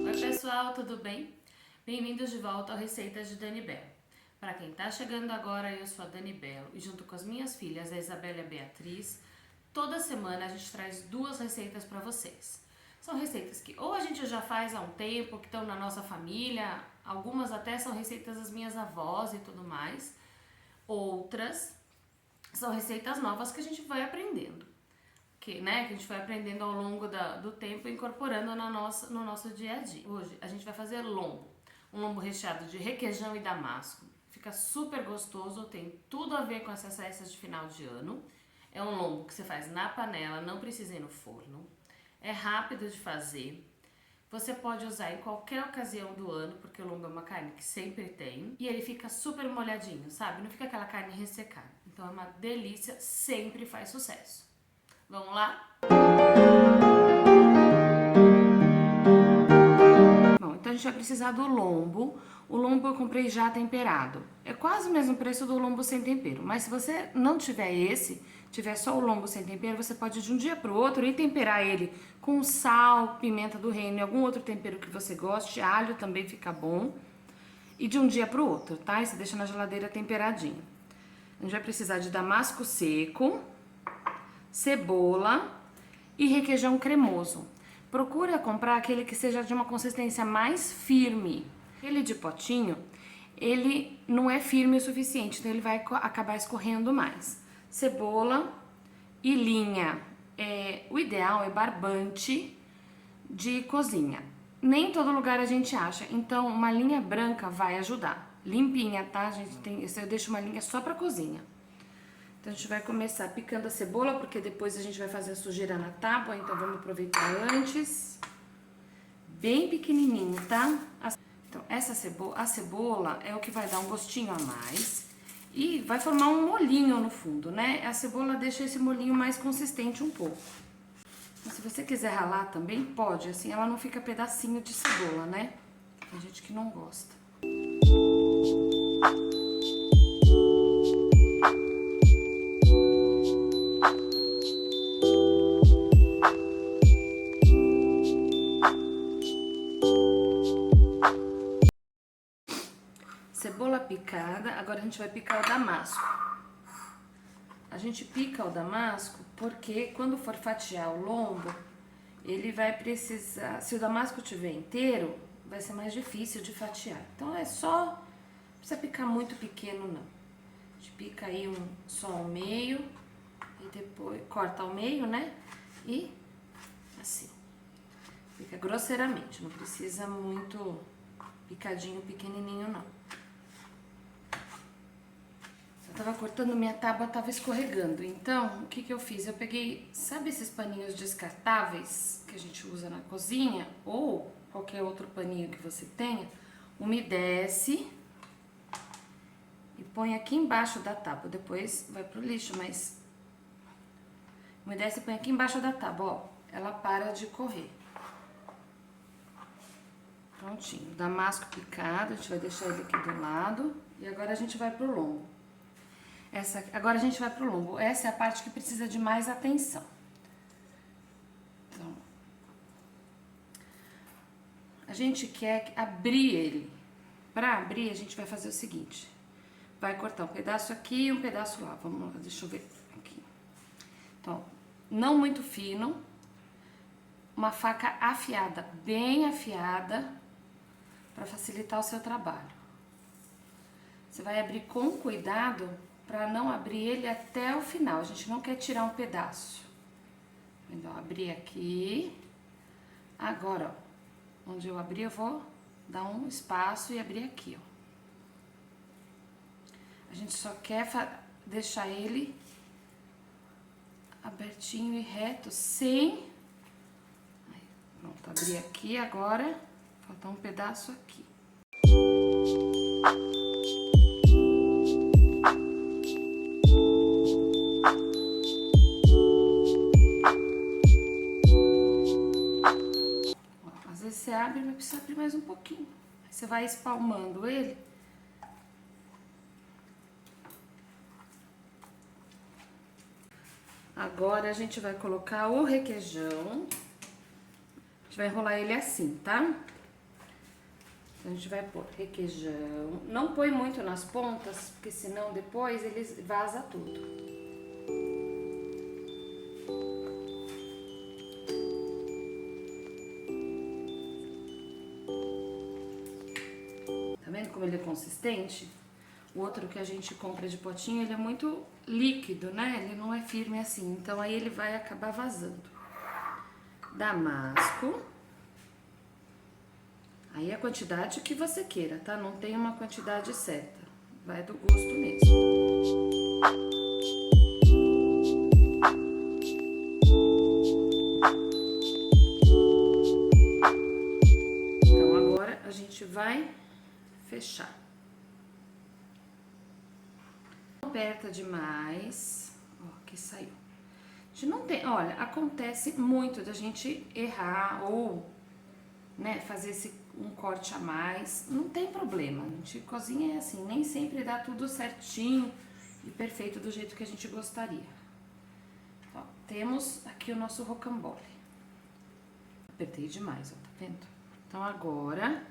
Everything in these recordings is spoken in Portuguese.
Oi pessoal, tudo bem? Bem-vindos de volta ao Receitas de Dani Belo. Para quem está chegando agora, eu sou a Dani Belo e junto com as minhas filhas, a Isabela e a Beatriz, toda semana a gente traz duas receitas para vocês. São receitas que ou a gente já faz há um tempo, que estão na nossa família, algumas até são receitas das minhas avós e tudo mais, outras são receitas novas que a gente vai aprendendo. Que a gente vai aprendendo ao longo do tempo, incorporando no nosso dia a dia. Hoje a gente vai fazer lombo, um lombo recheado de requeijão e damasco. Fica super gostoso, tem tudo a ver com essas festas de final de ano. É um lombo que você faz na panela, não precisa ir no forno. É rápido de fazer. Você pode usar em qualquer ocasião do ano, porque o lombo é uma carne que sempre tem. E ele fica super molhadinho, sabe? Não fica aquela carne ressecada. Então é uma delícia, sempre faz sucesso. Vamos lá? Bom, então a gente vai precisar do lombo. O lombo eu comprei já temperado. É quase o mesmo preço do lombo sem tempero. Mas se você não tiver esse, tiver só o lombo sem tempero, você pode de um dia para o outro ir temperar ele com sal, pimenta do reino e algum outro tempero que você goste. Alho também fica bom. E de um dia para o outro, tá? E você deixa na geladeira temperadinho. A gente vai precisar de damasco seco, cebola e requeijão cremoso. Procura comprar aquele que seja de uma consistência mais firme. Aquele de potinho, ele não é firme o suficiente, então ele vai acabar escorrendo mais. Cebola e linha. O ideal é barbante de cozinha. Nem todo lugar a gente acha, então uma linha branca vai ajudar. Limpinha, tá? Eu deixo uma linha só pra cozinha. Então a gente vai começar picando a cebola, porque depois a gente vai fazer a sujeira na tábua, então vamos aproveitar antes. Bem pequenininho, tá? Então a cebola é o que vai dar um gostinho a mais e vai formar um molinho no fundo, né? A cebola deixa esse molinho mais consistente um pouco. Mas se você quiser ralar também, pode, assim ela não fica pedacinho de cebola, né? Tem gente que não gosta. Cebola picada, agora a gente vai picar o damasco. A gente pica o damasco porque quando for fatiar o lombo, ele vai precisar, se o damasco tiver inteiro, vai ser mais difícil de fatiar. Então é só, não precisa picar muito pequeno não. A gente pica aí só ao meio e depois corta ao meio, né? E assim, pica grosseiramente, não precisa muito picadinho pequenininho não. Eu tava cortando, minha tábua tava escorregando, então o que que eu fiz? Eu peguei, sabe esses paninhos descartáveis que a gente usa na cozinha, ou qualquer outro paninho que você tenha, umedece e põe aqui embaixo da tábua, depois vai pro lixo, mas umedece e põe aqui embaixo da tábua, ó, ela para de correr. Prontinho, damasco picado, a gente vai deixar ele aqui do lado e agora a gente vai pro lombo. Agora a gente vai pro lombo. Essa é a parte que precisa de mais atenção. Então, a gente quer abrir ele. Para abrir, a gente vai fazer o seguinte. Vai cortar um pedaço aqui e um pedaço lá. Vamos lá, deixa eu ver aqui. Então, não muito fino. Uma faca afiada, bem afiada, para facilitar o seu trabalho. Você vai abrir com cuidado para não abrir ele até o final. A gente não quer tirar um pedaço. Então, abrir aqui. Agora, ó, onde eu abri, eu vou dar um espaço e abrir aqui, ó. A gente só quer deixar ele abertinho e reto, sem... Aí, pronto, abri aqui agora. Falta um pedaço aqui. Às vezes você abre, mas precisa abrir mais um pouquinho. Aí você vai espalmando ele. Agora a gente vai colocar o requeijão. gente vai enrolar ele assim, tá? Então, a gente vai pôr requeijão. Não põe muito nas pontas, porque senão depois ele vaza tudo. Tá vendo como ele é consistente? O outro que a gente compra de potinho, ele é muito líquido, né? Ele não é firme assim, então aí ele vai acabar vazando. Damasco. Aí a quantidade que você queira, tá? Não tem uma quantidade certa. Vai do gosto mesmo. Então agora a gente vai fechar. Não aperta demais. Ó, aqui saiu. A gente não tem, olha, acontece muito da gente errar ou, né, fazer um corte a mais. Não tem problema. A gente cozinha é assim, nem sempre dá tudo certinho e perfeito do jeito que a gente gostaria. Ó, temos aqui o nosso rocambole. Apertei demais, ó, tá vendo? Então agora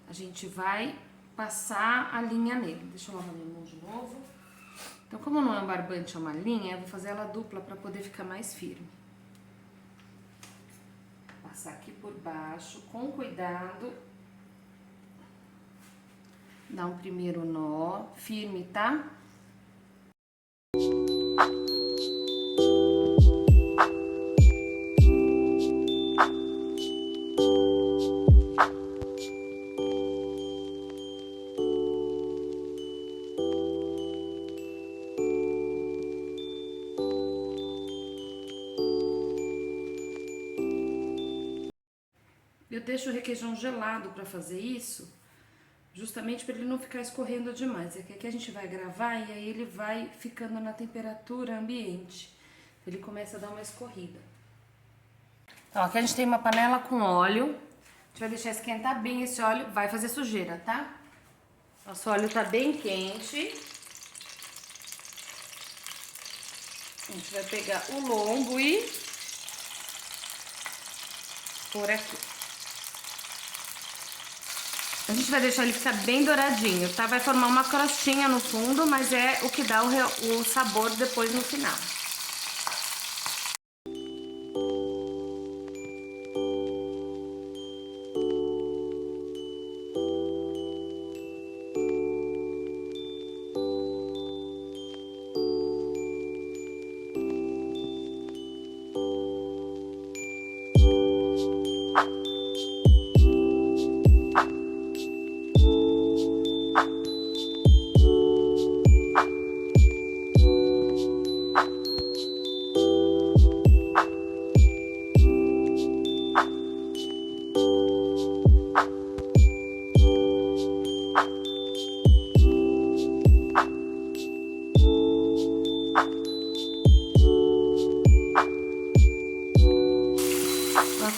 a gente vai passar a linha nele. Deixa eu lavar minha mão de novo. Então, como não é um barbante, é uma linha, eu vou fazer ela dupla para poder ficar mais firme. Passar aqui por baixo, com cuidado. Dar um primeiro nó, firme, tá? Eu deixo o requeijão gelado para fazer isso, justamente para ele não ficar escorrendo demais. É que aqui a gente vai gravar e aí ele vai ficando na temperatura ambiente. Ele começa a dar uma escorrida. Então, aqui a gente tem uma panela com óleo. A gente vai deixar esquentar bem esse óleo. Vai fazer sujeira, tá? Nosso óleo tá bem quente. A gente vai pegar o lombo e pôr aqui. A gente vai deixar ele ficar bem douradinho, tá? Vai formar uma crostinha no fundo, mas é o que dá o sabor depois no final.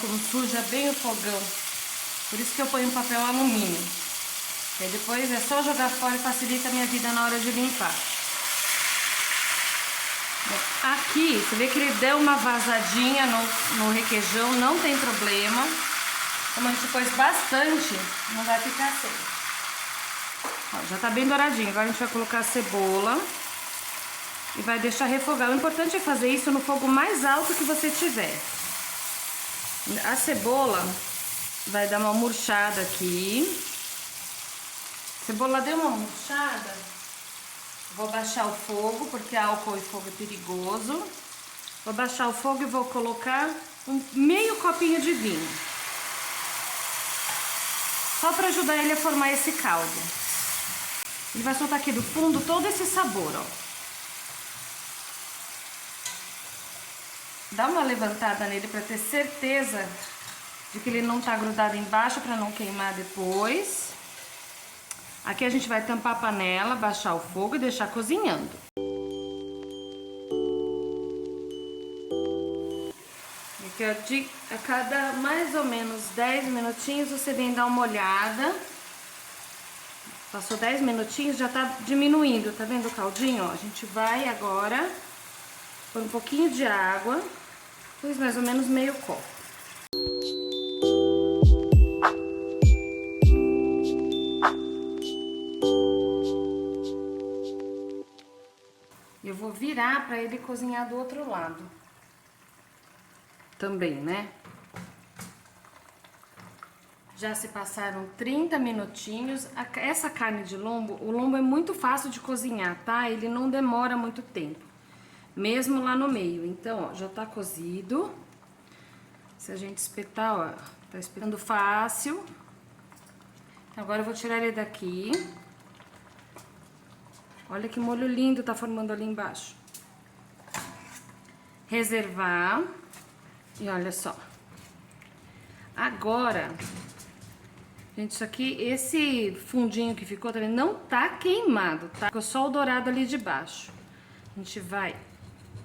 Como suja bem o fogão, por isso que eu ponho um papel alumínio, e depois é só jogar fora e facilita a minha vida na hora de limpar. Aqui, você vê que ele deu uma vazadinha no requeijão, não tem problema, como a gente pôs bastante, não vai ficar assim. Ó, já tá bem douradinho, agora a gente vai colocar a cebola e vai deixar refogar. O importante é fazer isso no fogo mais alto que você tiver. A cebola vai dar uma murchada aqui. A cebola deu uma murchada. Vou baixar o fogo, porque álcool e fogo é perigoso. Vou baixar o fogo e vou colocar meio copinho de vinho. Só para ajudar ele a formar esse caldo. Ele vai soltar aqui do fundo todo esse sabor, ó. Dá uma levantada nele para ter certeza de que ele não tá grudado embaixo, para não queimar depois. Aqui a gente vai tampar a panela, baixar o fogo e deixar cozinhando. Aqui, ó, a cada mais ou menos 10 minutinhos você vem dar uma olhada. Passou 10 minutinhos, já tá diminuindo, tá vendo o caldinho? Ó, a gente vai agora pôr um pouquinho de água, pois mais ou menos meio copo. para ele cozinhar do outro lado. Também, né? Já se passaram 30 minutinhos. Essa carne de lombo, o lombo é muito fácil de cozinhar, tá? Ele não demora muito tempo, mesmo lá no meio. Então, ó, já tá cozido. Se a gente espetar, ó, tá espetando fácil. Então, agora eu vou tirar ele daqui. Olha que molho lindo tá formando ali embaixo. Reservar. E olha só. Agora, gente, isso aqui, esse fundinho que ficou também não tá queimado, tá? Ficou só o dourado ali de baixo. A gente vai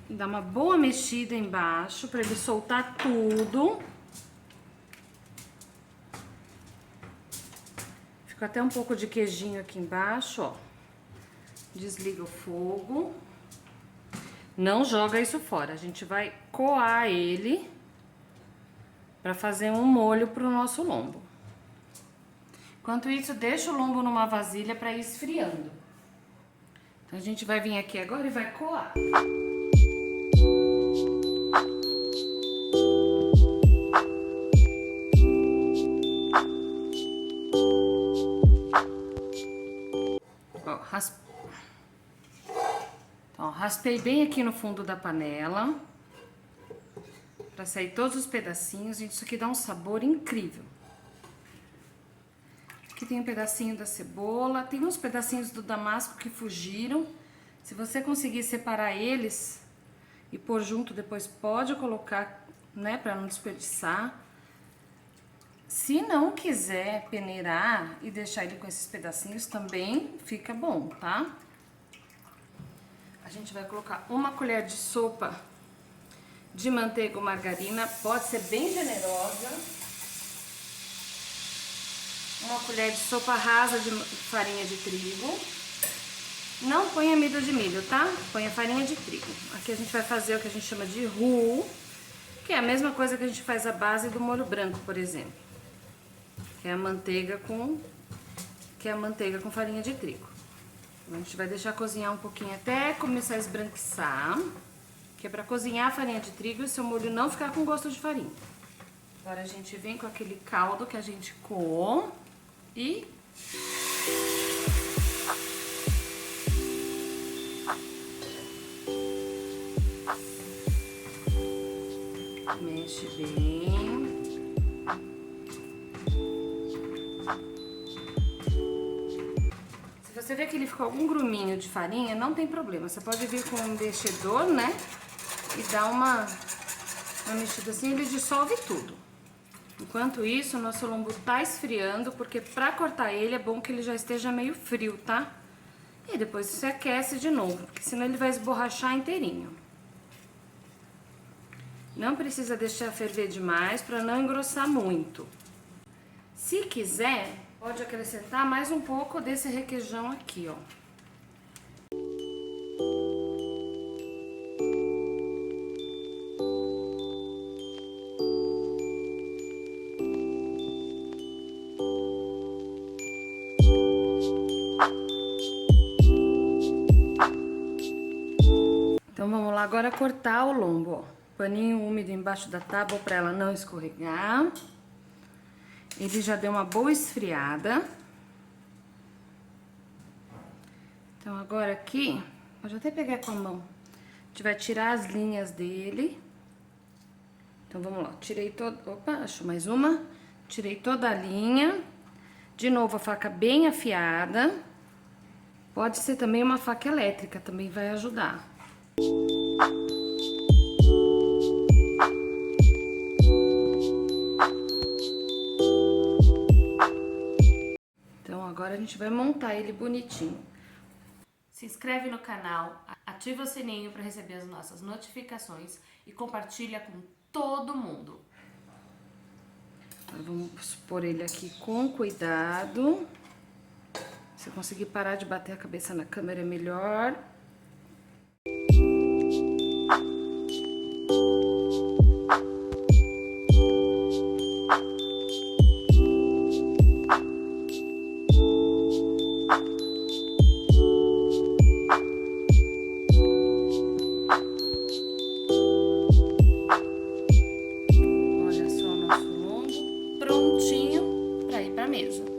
dar uma boa mexida embaixo pra ele soltar tudo. Ficou até um pouco de queijinho aqui embaixo, ó. Desliga o fogo. Não joga isso fora. A gente vai coar ele para fazer um molho pro nosso lombo. Enquanto isso, deixa o lombo numa vasilha para ir esfriando. Então a gente vai vir aqui agora e vai coar. Ó, Então, raspei bem aqui no fundo da panela, pra sair todos os pedacinhos. Isso aqui dá um sabor incrível. Aqui tem um pedacinho da cebola, tem uns pedacinhos do damasco que fugiram. Se você conseguir separar eles e pôr junto depois, pode colocar, né, pra não desperdiçar. Se não quiser peneirar e deixar ele com esses pedacinhos, também fica bom, tá? A gente vai colocar uma colher de sopa de manteiga ou margarina, pode ser bem generosa. Uma colher de sopa rasa de farinha de trigo. Não põe amido de milho, tá? Põe a farinha de trigo. Aqui a gente vai fazer o que a gente chama de roux, que é a mesma coisa que a gente faz a base do molho branco, por exemplo. Que é a manteiga com farinha de trigo. A gente vai deixar cozinhar um pouquinho até começar a esbranquiçar, que é pra cozinhar a farinha de trigo e o seu molho não ficar com gosto de farinha. Agora a gente vem com aquele caldo que a gente coou e mexe bem. Se você vê que ele ficou algum gruminho de farinha, não tem problema. Você pode vir com um mexedor, né? E dar uma mexida assim, ele dissolve tudo. Enquanto isso, o nosso lombo tá esfriando, porque pra cortar ele é bom que ele já esteja meio frio, tá? E depois você aquece de novo, porque senão ele vai esborrachar inteirinho. Não precisa deixar ferver demais pra não engrossar muito. Se quiser, pode acrescentar mais um pouco desse requeijão aqui, ó. Então vamos lá agora cortar o lombo, ó. Paninho úmido embaixo da tábua para ela não escorregar. Ele já deu uma boa esfriada. Então agora aqui, pode até pegar com a mão. A gente vai tirar as linhas dele. Então vamos lá, tirei toda, opa, acho mais uma. Tirei toda a linha. De novo a faca bem afiada. Pode ser também uma faca elétrica, também vai ajudar. Então agora a gente vai montar ele bonitinho. Se inscreve no canal, ativa o sininho para receber as nossas notificações e compartilha com todo mundo. Então, vamos pôr ele aqui com cuidado. Se eu conseguir parar de bater a cabeça na câmera é melhor. mesa.